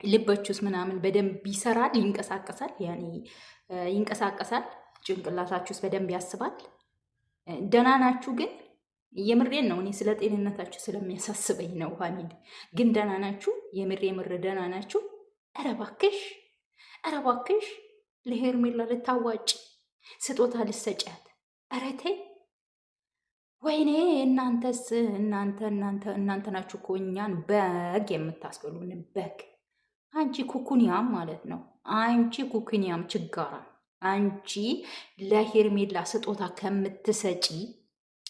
ልባችሁስ ምናምን በደንብ ይሰራል፣ ይንቀሳቀሳል። ያኔ ይንቀሳቀሳል። ጭንቅላታችሁስ በደንብ ያስባል። ደህና ናችሁ ግን? የምሬን ነው። እኔ ስለ ጤንነታችሁ ስለሚያሳስበኝ ነው። ፋሚሊ ግን ደህና ናችሁ? የምር ደህና ናችሁ? ኧረ እባክሽ፣ ኧረ እባክሽ ለሄርሜላ ልታዋጭ ስጦታ ልሰጫት። ኧረ ተይ። ወይኔ እናንተስ እናንተ ናችሁ እኮ እኛን በግ የምታስበሉን በግ። አንቺ ኩኩኒያም ማለት ነው። አንቺ ኩኩኒያም ችጋራ። አንቺ ለሄርሜላ ስጦታ ከምትሰጪ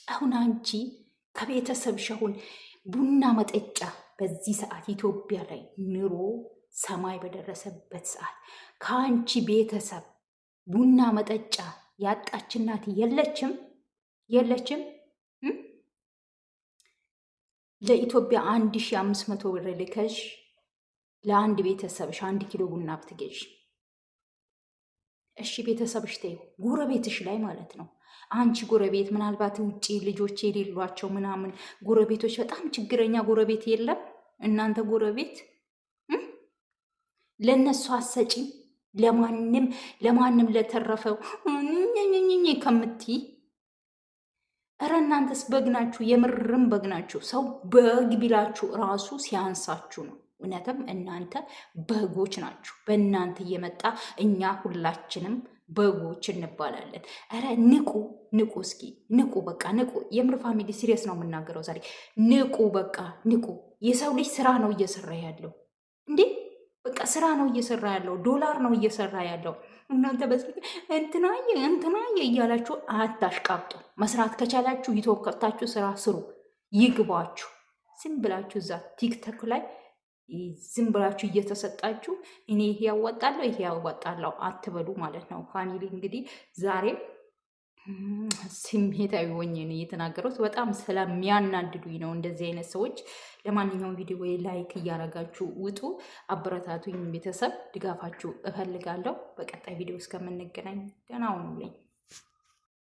አሁን አንቺ ከቤተሰብሽ አሁን ቡና መጠጫ በዚህ ሰዓት ኢትዮጵያ ላይ ኑሮ ሰማይ በደረሰበት ሰዓት ከአንቺ ቤተሰብ ቡና መጠጫ ያጣች እናት የለችም። ለኢትዮጵያ 1500 ብር ልከሽ ለአንድ ቤተሰብሽ 1 ኪሎ ቡና ብትገዥ፣ እሺ ቤተሰብሽ ተይው፣ ጎረቤትሽ ላይ ማለት ነው። አንቺ ጎረቤት ምናልባት ውጪ ልጆች የሌሏቸው ምናምን ጎረቤቶች፣ በጣም ችግረኛ ጎረቤት የለም እናንተ ጎረቤት ለነሱ አሰጪም ለማንም ለተረፈው ከምትይ፣ እረ እናንተስ በግ ናችሁ፣ የምርም በግ ናችሁ። ሰው በግ ቢላችሁ ራሱ ሲያንሳችሁ ነው። እውነትም እናንተ በጎች ናችሁ። በእናንተ እየመጣ እኛ ሁላችንም በጎች እንባላለን። ኧረ ንቁ፣ እስኪ ንቁ፣ በቃ ንቁ። የምር ፋሚሊ ሲሪየስ ነው የምናገረው ዛሬ። ንቁ፣ በቃ ንቁ። የሰው ልጅ ስራ ነው እየሰራ ያለው እንዴ! በቃ ስራ ነው እየሰራ ያለው፣ ዶላር ነው እየሰራ ያለው። እናንተ እንትናየ እያላችሁ አታሽቃብጡ። መስራት ከቻላችሁ ይተወከታችሁ ስራ ስሩ፣ ይግባችሁ። ዝም ብላችሁ እዛ ቲክቶክ ላይ ዝም ብላችሁ እየተሰጣችሁ እኔ ይሄ ያዋጣለሁ ይሄ ያዋጣለሁ አትበሉ ማለት ነው። ፋሚሊ እንግዲህ ዛሬ ስሜታዊ ሆኜ ነው እየተናገሩት። በጣም ስለሚያናድዱኝ ነው እንደዚህ አይነት ሰዎች። ለማንኛውም ቪዲዮ ላይክ እያረጋችሁ ውጡ፣ አበረታቱኝ። ቤተሰብ ድጋፋችሁ እፈልጋለሁ። በቀጣይ ቪዲዮ እስከምንገናኝ ደህና ሁኑልኝ።